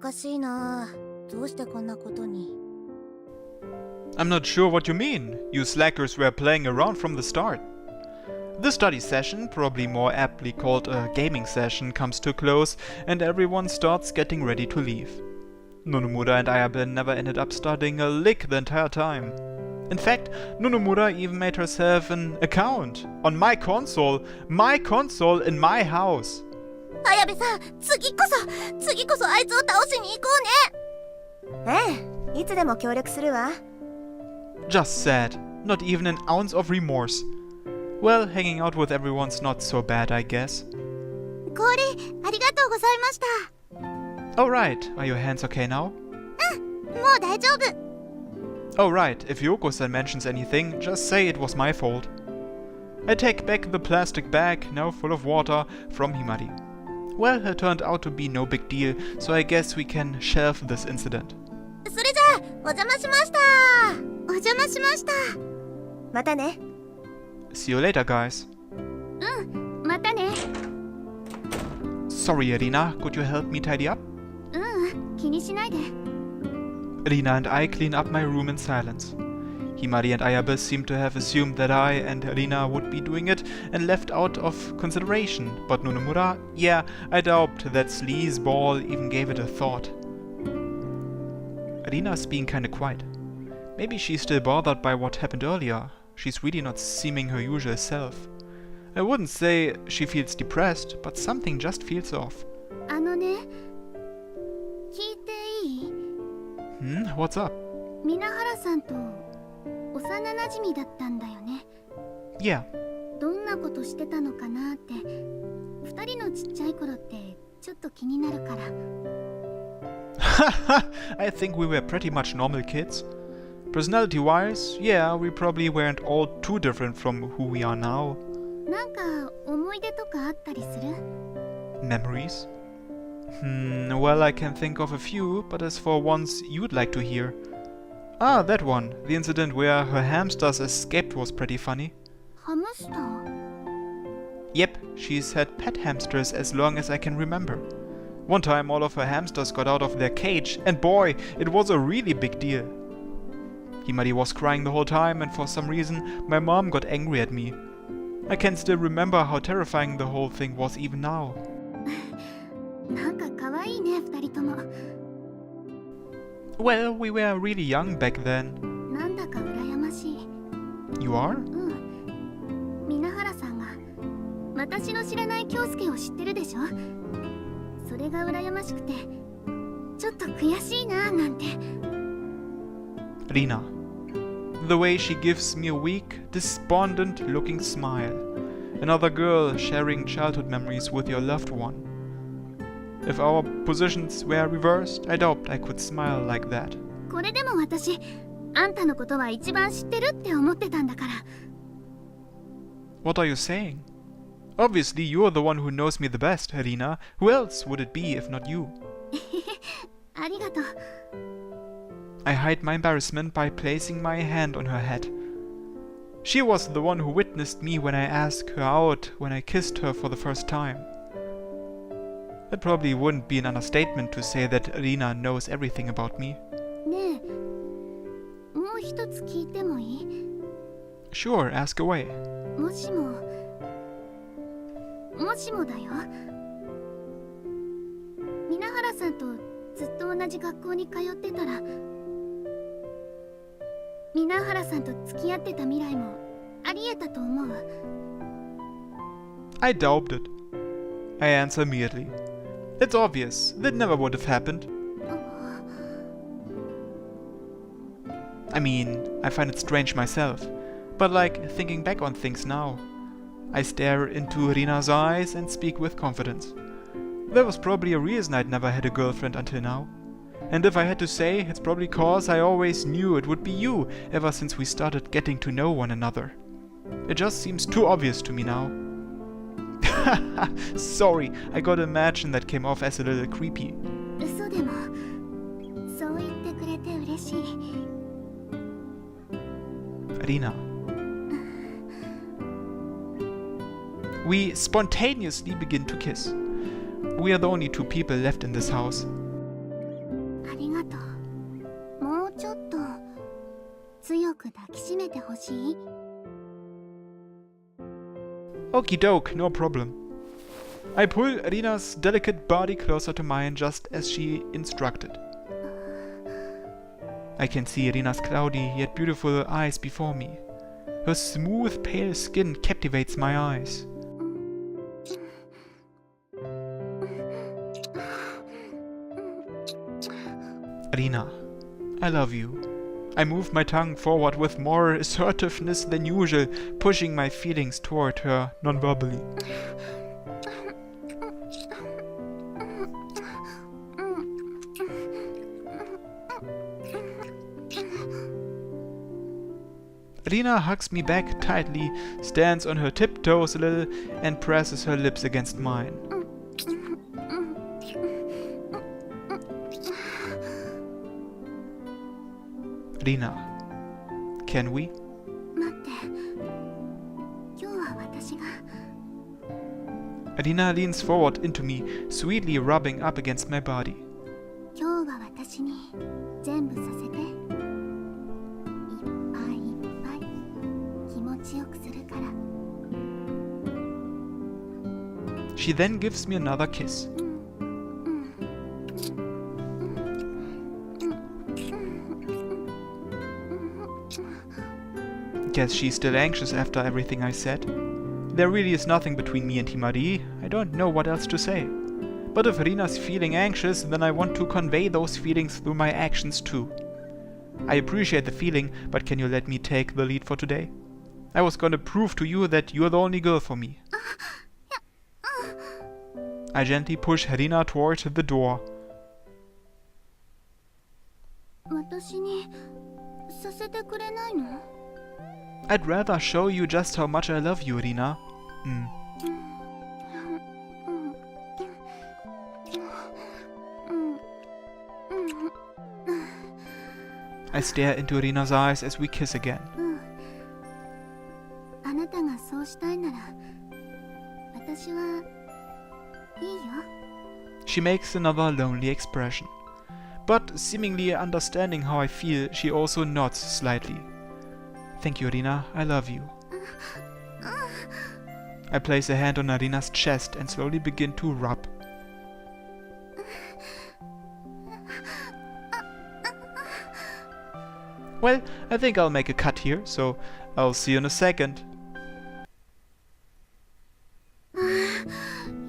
かしいな。どうしてこんなことに。I'm not sure what you mean. You slackers were playing around from the start. The study session, probably more aptly called a gaming session, comes to a close and everyone starts getting ready to leave. Nonomura and Ayabe never ended up studying a lick the entire time. In fact, Nonomura even made herself an account on my console in my house. 綾部さん、次こそあいつを倒しに行こうね。ええ、いつでも協力するわ。Just sad. Not even an ounce of remorse. Well, hanging out with everyone's not so bad, I guess. 氷、ありがとうございました。Alright, are your hands okay now? もう大丈夫。Alright, if Yoko-san mentions anything, just say it was my fault. I take back the plastic bag, now full of water, from Himari. Well, it turned out to be no big deal, so I guess we can shelve this incident. それじゃあ、お邪魔しました。お邪魔しました。またね。See you later, guys. うん、またね。Sorry, Rina, could you help me tidy up? うん、気にしないで。Rina and I clean up my room in silence. Himari and Ayabe seem to have assumed that I and Rina would be doing it and left out of consideration, but Nonomura, yeah, I doubt that sleazeball even gave it a thought. Rina's being kinda quiet. Maybe she's still bothered by what happened earlier. She's really not seeming her usual self. I wouldn't say she feels depressed, but something just feels off. あのね、聞いていい？ What's up? 皆原さんと幼馴染だったんだよね。Yeah. どんなことしてたのかなって、二人のちっちゃい頃ってちょっと気になるから。I think we were pretty much normal kids. Personality-wise, yeah, we probably weren't all too different from who we are now. なんか思い出とかあったりする？ Memories? Well, I can think of a few, but as for ones you'd like to hear. Ah, that one. The incident where her hamsters escaped was pretty funny. ハムスター？ Yep, she's had pet hamsters as long as I can remember. One time all of her hamsters got out of their cage, and boy, it was a really big deal. Himari was crying the whole time, and for some reason, my mom got angry at me. I can still remember how terrifying the whole thing was even now. なんか可愛いね、二人とも。Well, we were really young back then. なんだか羨ましい。You are? うん。皆原さんが私の知らない京介を知ってるでしょ？それが羨ましくて、ちょっと悔しいななんて。Rina. The way she gives me a weak, despondent-looking smile. Another girl sharing childhood memories with your loved one. If our positions were reversed, I doubt I could smile like that. これでも私、あんたのことは一番知ってるって思ってたんだから。What are you saying? Obviously, you're the one who knows me the best, Rina. Who else would it be if not you? ありがとう。I hide my embarrassment by placing my hand on her head. She was the one who witnessed me when I asked her out when I kissed her for the first time. It probably wouldn't be an understatement to say that Rina knows everything about me. ねえ、もう一つ聞いてもいい？ Sure, ask away. もしもだよ。皆原さんとずっと同じ学校に通ってたら、皆原さんと付き合ってた未来もありえたと思う。I doubt it. I answer immediately. It's obvious. That never would have happened. I mean, I find it strange myself. But like, thinking back on things now, I stare into Rina's eyes and speak with confidence. There was probably a reason I'd never had a girlfriend until now. And if I had to say, it's probably cause I always knew it would be you ever since we started getting to know one another. It just seems too obvious to me now. Sorry, I gotta imagine that came off as a little creepy. 嘘でも、そう言ってくれて嬉しい。Rina. We spontaneously begin to kiss. We are the only two people left in this house. ほしい？ Okie doke, no problem. I pull Rina's delicate body closer to mine just as she instructed. I can see Rina's cloudy yet beautiful eyes before me. Her smooth, pale skin captivates my eyes. Rina, I love you. I move my tongue forward with more assertiveness than usual, pushing my feelings toward her non-verbally. Rina hugs me back tightly, stands on her tiptoes a little, and presses her lips against mine. Rina, can we? 待って。今日は私が。 Rina leans forward into me, sweetly rubbing up against my body. 今日は私に全部させて。いっぱいいっぱい気持ちよくするから。 She then gives me another kiss. Guess she's still anxious after everything I said. There really is nothing between me and Himari. I don't know what else to say. But if Rina's feeling anxious, then I want to convey those feelings through my actions too. I appreciate the feeling, but can you let me take the lead for today? I was gonna prove to you that you're the only girl for me. I gently push Rina toward the door. 私にさせてくれないの？ I'd rather show you just how much I love you, Rina. I stare into Rina's eyes as we kiss again. あなたがそうしたいなら私はいいよ。 She makes another lonely expression. But seemingly understanding how I feel, she also nods slightly. Thank you, Rina. I love you. I place a hand on Rina's chest and slowly begin to rub. Well, I think I'll make a cut here, so I'll see you in a second.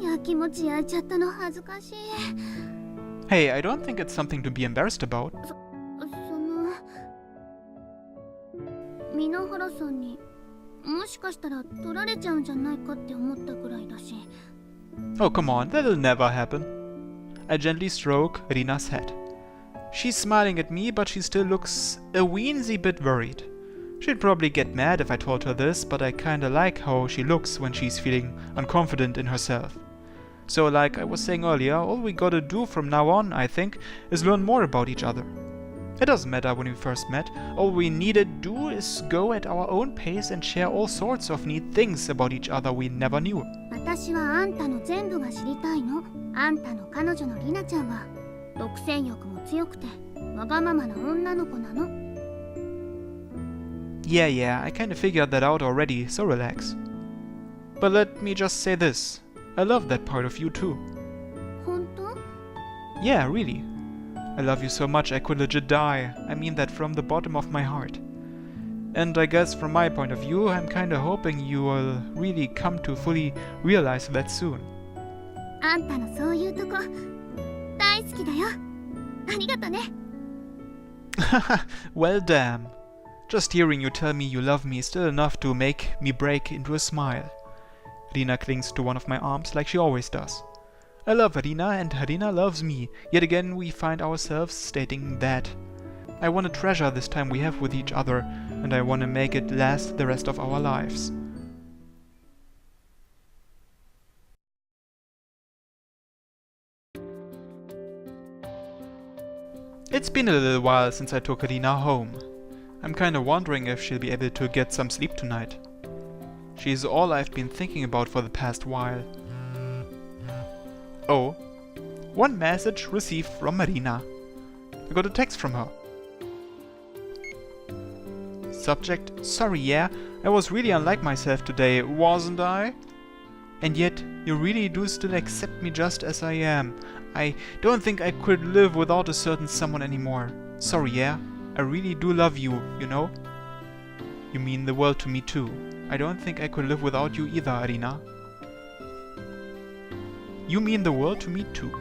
やきもち焼いちゃったの恥ずかしい。 Hey, I don't think it's something to be embarrassed about. その皆原さんにもしかしたら取られちゃうんじゃないかって思ったくらいだし。 Oh, come on, that'll never happen. I gently stroke Rina's head. She's smiling at me, but she still looks a weensy bit worried. She'd probably get mad if I told her this, but I kinda like how she looks when she's feeling unconfident in herself. So like I was saying earlier, all we gotta do from now on, I think, is learn more about each other. It doesn't matter when we first met, all we needed to do is go at our own pace and share all sorts of neat things about each other we never knew. 私はあんたの全部が知りたいの。あんたの彼女のリナちゃんは独占欲も強くてわがままな女の子なの。 Yeah, I kinda figured that out already, so relax. But let me just say this. I love that part of you too. 本当？ Yeah, really. I love you so much I could legit die. I mean that from the bottom of my heart. And I guess from my point of view, I'm kinda hoping you will really come to fully realize that soon. あんたのそういうとこ大好きだよ。ありがとね。 Well, damn. Just hearing you tell me you love me is still enough to make me break into a smile. Rina clings to one of my arms like she always does. I love Rina and Rina loves me. Yet again we find ourselves stating that. I want to treasure this time we have with each other, and I want to make it last the rest of our lives. It's been a little while since I took Rina home. I'm kinda wondering if she'll be able to get some sleep tonight. She's all I've been thinking about for the past while. Oh, one message received from Rina. I got a text from her. subject. Sorry, yeah, I was really unlike myself today, wasn't I? And yet, you really do still accept me just as I am. I don't think I could live without a certain someone anymore. Sorry, yeah, I really do love you, you know? You mean the world to me too. I don't think I could live without you either, Rina. You mean the world to me too.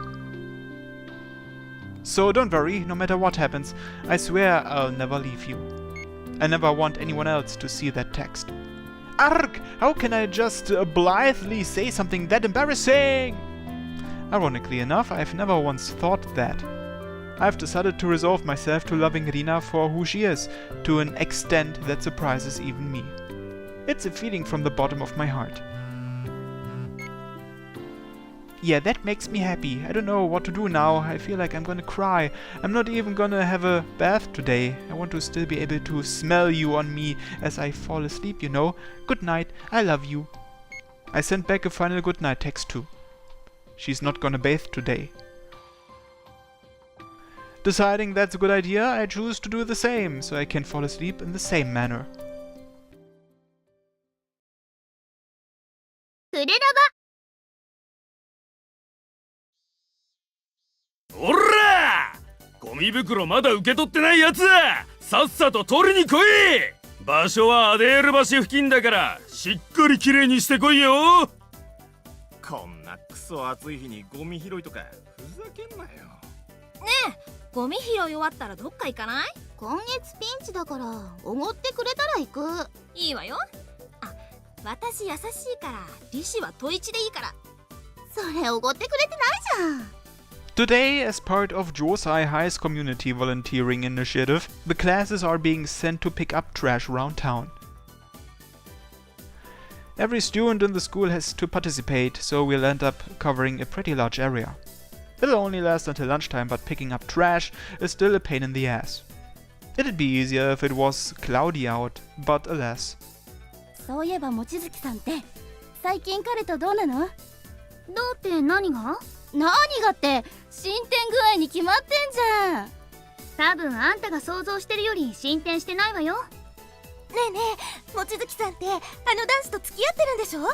So don't worry, no matter what happens, I swear I'll never leave you. I never want anyone else to see that text. Arg! How can I just blithely say something that embarrassing? Ironically enough, I've never once thought that. I've decided to resolve myself to loving Rina for who she is, to an extent that surprises even me. It's a feeling from the bottom of my heart. Yeah, that makes me happy. I don't know what to do now. I feel like I'm gonna cry. I'm not even gonna have a bath today. I want to still be able to smell you on me as I fall asleep, you know. Good night. I love you. I sent back a final goodnight text too. She's not gonna bathe today. Deciding that's a good idea, I choose to do the same, so I can fall asleep in the same manner. Fureraba. おらー！ゴミ袋まだ受け取ってないやつさっさと取りに来い！場所はアデール橋付近だからしっかりきれいにしてこいよ！こんなクソ暑い日にゴミ拾いとかふざけんなよ。ねえ、ゴミ拾い終わったらどっか行かない？今月ピンチだからおごってくれたら行く。いいわよ。あ、私優しいから利子はトイチでいいから。それおごってくれてないじゃん。Today, as part of Josai High's community volunteering initiative, the classes are being sent to pick up trash around town. Every student in the school has to participate, so we'll end up covering a pretty large area. It'll only last until lunchtime, but picking up trash is still a pain in the ass. It'd be easier if it was cloudy out, but alas. そういえば望月さんって最近彼とどうなの？どうって何が？何がって進展具合に決まってんじゃん。多分あんたが想像してるより進展してないわよ。ねえねえ、望月さんってあの男子と付き合ってるんでしょ？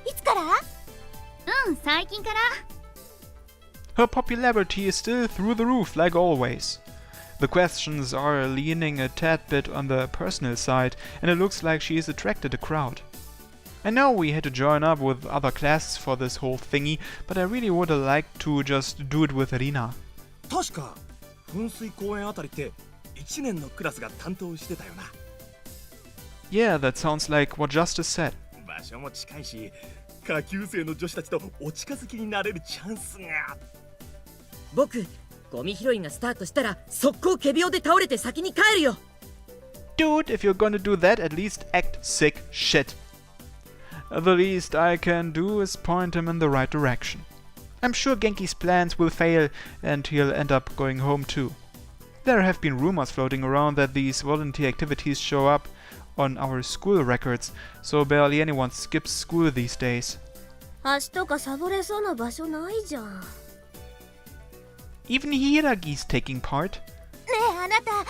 いつから？うん、最近から。Her popularity is still through the roof, like always. The questions are leaning a tad bit on the personal side, and it looks like she's attracted a crowd. I know we had to join up with other classes for this whole thingy, but I really would have liked to just do it with Rina. 確か噴水公園あたりって1年のクラスが担当してたよな。Yeah, that sounds like what Justice said. 場所も近いし、下級生の女子たちとお近づきになれるチャンスが。僕、ゴミ拾いがスタートしたら速攻仮病で倒れて先に帰るよ。Dude, if you're gonna do that, at least act sick shit. The least I can do is point him in the right direction. I'm sure Genki's plans will fail and he'll end up going home too. There have been rumors floating around that these volunteer activities show up on our school records, so barely anyone skips school these days. 橋とかサボれそうな場所ないじゃん。Even Hiragi's taking part. ねえあなた、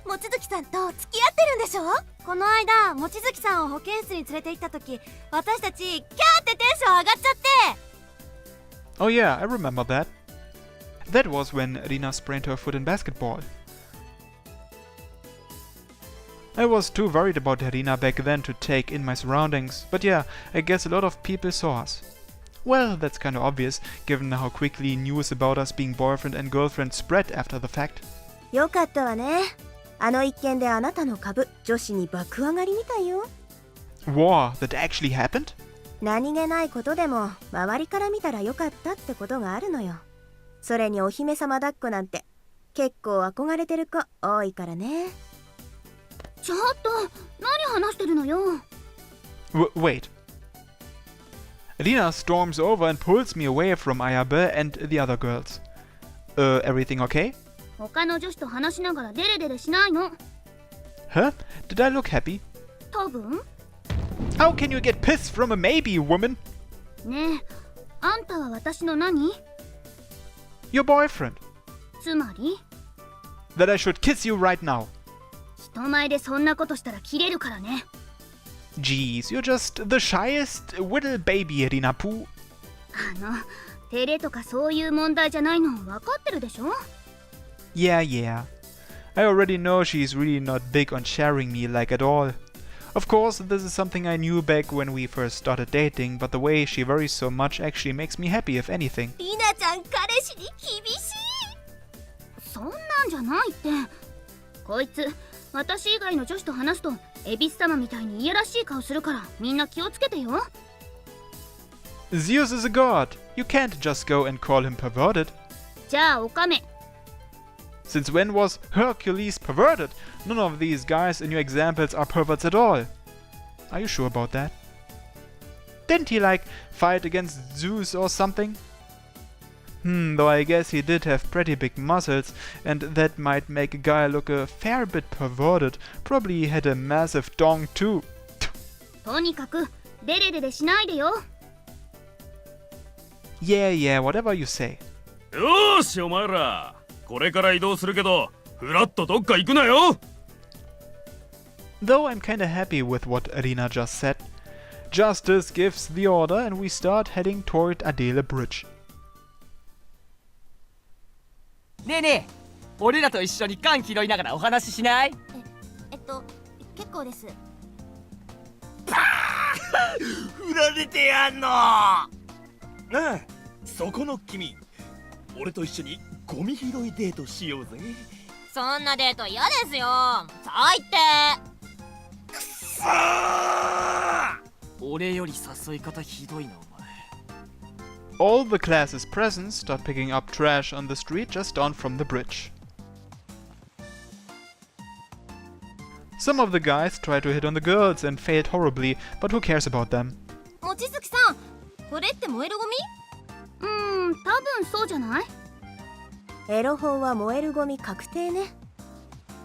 望月さんと付き合ってるんでしょ？この間、望月さんを保健室に連れて行った時、私たちキャーってテンション上がっちゃって。Oh yeah, I remember that. That was when Rina sprained her foot in basketball. I was too worried about Rina back then to take in my surroundings, but yeah, I guess a lot of people saw us. Well, that's kinda obvious, given how quickly news about us being boyfriend and girlfriend spread after the fact. よかったわね。あの一件であなたの株、女子に爆上がりみたいよ。War, that actually happened? 何気ないことでも周りから見たらよかったってことがあるのよ。それにお姫様抱っこなんて結構憧れてる子多いからね。ちょっと何話してるのよ。Wait. Rina storms over and pulls me away from Ayabe and the other girls. Everything okay? 他の女子と話しながらデレデレしないの。Huh? Did I look happy? 多分。How can you get pissed from a maybe, woman? ねえ、あんたは私の何？ Your boyfriend. つまり？ That I should kiss you right now. 人前でそんなことしたらキレるからね。 Jeez, you're just the shyest little baby, Rina Poo. 照れとかそういう問題じゃないの分かってるでしょ。 Yeah, yeah. I already know she's really not big on sharing me like at all. Of course, this is something I knew back when we first started dating, but the way she worries so much actually makes me happy, if anything. リナちゃん彼氏に厳しい。そんなんじゃないって。こいつ私以外の女子と話すとエビス様みたいにいやらしい顔するからみんな気をつけてよ。 Zeus is a god. You can't just go and call him perverted. じゃあオカメ。 Since when was Hercules perverted? None of these guys in your examples are perverts at all. Are you sure about that? Didn't he, like, fight against Zeus or something? Though I guess he did have pretty big muscles, and that might make a guy look a fair bit perverted. Probably he had a massive dong too. とにかくデレデレしないでよ。 Yeah, yeah, whatever you say. よーしお前ら、これから移動するけどフラッとどっか行くなよ。 Though I'm kinda happy with what Rina just said. Justice gives the order and we start heading toward Adele Bridge. ねえねえ、俺らと一緒に缶拾いながらお話ししない？結構です。振られてやんの。ああ、そこの君、俺と一緒にゴミ拾いデートしようぜ。そんなデート嫌ですよ。最低。俺より誘い方ひどいなお前。 All the classes present start picking up trash on the street just down from the bridge. Some of the guys try to hit on the girls and failed horribly, but who cares about them? 望月さん、これって燃えるゴミ？多分そうじゃない？エロ本は燃えるゴミ確定ね。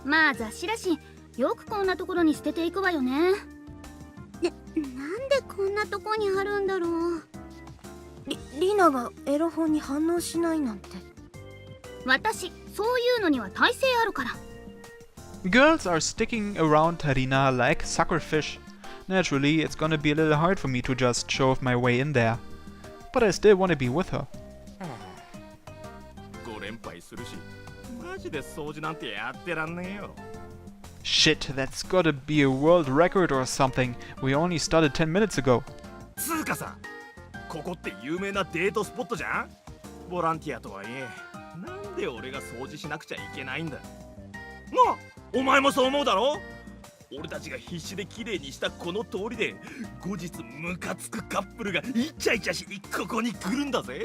まあ雑誌だし、よくこんなところに捨てていくわよね。なんでこんなとこにあるんだろう。リナがエロ本に反応しないなんて。私、そういうのには耐性あるから。 Girls are sticking around Rina like suckerfish. Naturally, it's gonna be a little hard for me to just shove my way in there. But I still wanna be with her. 5連敗するし、マジで掃除なんてやってらんねえよ。 Shit, that's gotta be a world record or something. We only started 10 minutes ago. つうかさ、ここって有名なデートスポットじゃん。ボランティアとはいえ、なんで俺が掃除しなくちゃいけないんだ。お前もそう思うだろ。俺たちが必死で綺麗にしたこの通りで後日ムカつくカップルがイチャイチャしにここに来るんだぜ。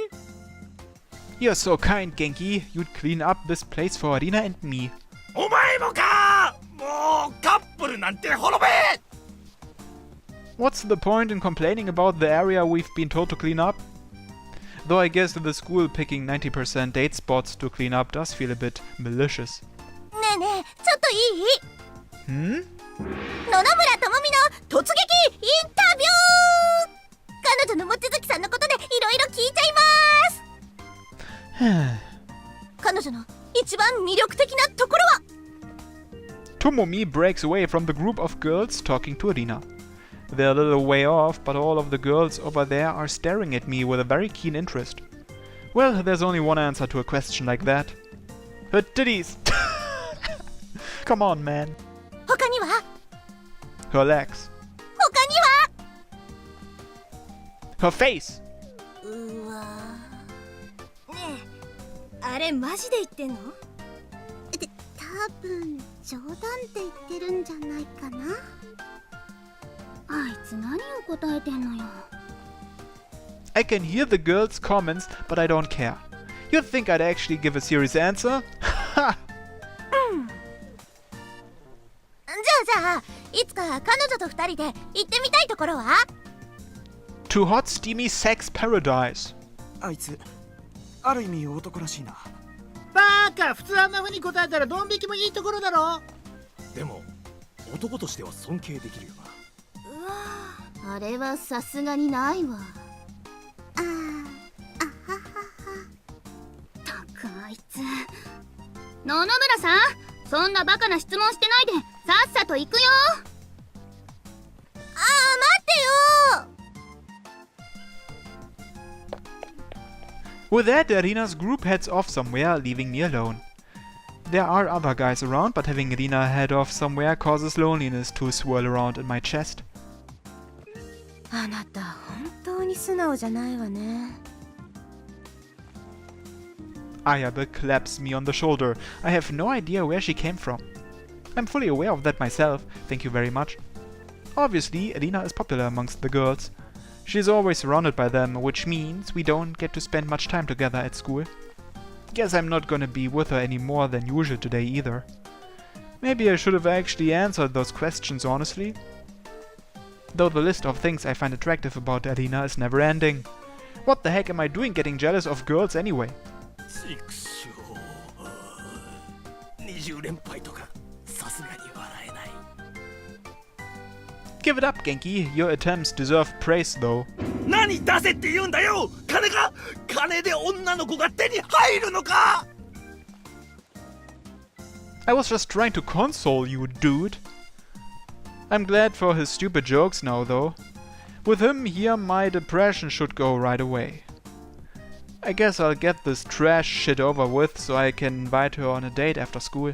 You're so kind, Genki. You'd clean up this place for Rina and me. お前もか。もうカップルなんて滅べ。 What's the point in complaining about the area we've been told to clean up? Though I guess the school picking 90% date spots to clean up does feel a bit malicious. ねえねえ、ちょっといい？ Hmm? 野々村智美の突撃インタビュー。彼女の望月さんのことでいろいろ聞いちゃいます。彼女の一番魅力的なところは？ Tomomi breaks away from the group of girls talking to Rina. They're a little way off, but all of the girls over there are staring at me with a very keen interest. Well, there's only one answer to a question like that. Her titties! Come on, man. 他には？ Her legs. 他には？ Her face! うわ。ねえ、あれマジで言ってんの？多分冗談で言ってるんじゃないかな。あいつ何を答えてんのよ。 I can hear the girls' comments, but I don't care. You think I'd actually give a serious answer? Ha! じゃあいつか彼女と二人で行ってみたいところは？ To hot, steamy sex paradise. あいつある意味男らしいな。バカ、普通あんな風に答えたらドン引きもいいところだろ。でも男としては尊敬できるよな。あれはさすがにないわ。たくあいつ。野々村さん、そんなバカな質問してないでさっさと行くよ。待ってよ。 With that, Rina's group heads off somewhere, leaving me alone. There are other guys around, but having Rina head off somewhere causes loneliness to swirl around in my chest. あなた本当に素直じゃないわね。 Ayabe claps me on the shoulder. I have no idea where she came from. I'm fully aware of that myself, thank you very much. Obviously, Rina is popular amongst the girls. She's always surrounded by them, which means we don't get to spend much time together at school. Guess I'm not gonna be with her any more than usual today either. Maybe I should have actually answered those questions honestly. Though the list of things I find attractive about Rina is never ending. What the heck am I doing getting jealous of girls anyway? 20連敗とかさすがに笑えない。 Give it up, Genki. Your attempts deserve praise though. 何出せって言うんだよ。金か。金で女の子が手に入るのか。 I was just trying to console you, dude. I'm glad for his stupid jokes now though. With him here, my depression should go right away. I guess I'll get this trash shit over with so I can invite her on a date after school.